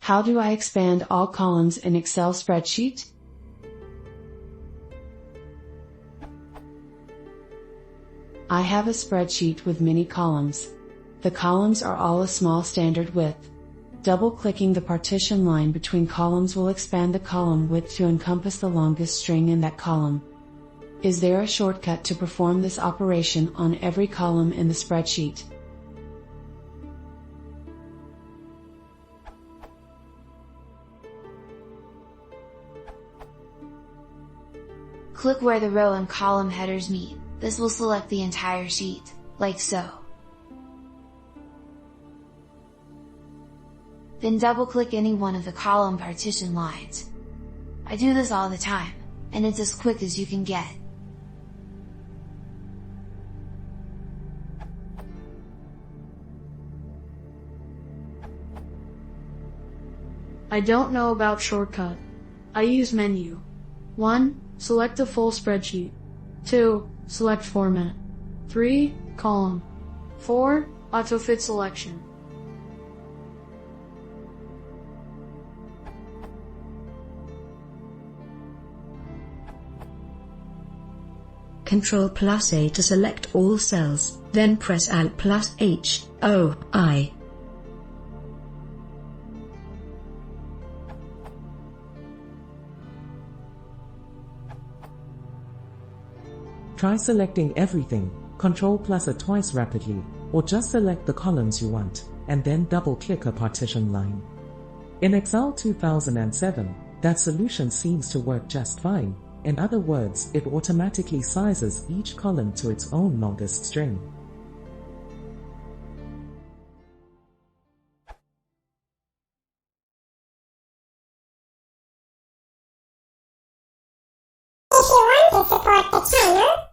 How do I expand all columns in Excel spreadsheet? I have a spreadsheet with many columns. The columns are all a small standard width. Double-clicking the partition line between columns will expand the column width to encompass the longest string in that column. Is there a shortcut to perform this operation on every column in the spreadsheet? Click where the row and column headers meet. This will select the entire sheet, like so. Then double-click any one of the column partition lines. I do this all the time, and it's as quick as you can get. I don't know about shortcut. I use menu. 1. Select the full spreadsheet. 2. Select format. 3. Column. 4. Autofit selection. Ctrl+A to select all cells, then press Alt+H, O, I. Try selecting everything, Ctrl+A twice rapidly, or just select the columns you want, and then double-click a partition line. In Excel 2007, that solution seems to work just fine. In other words, it automatically sizes each column to its own longest string. If you want to support the channel,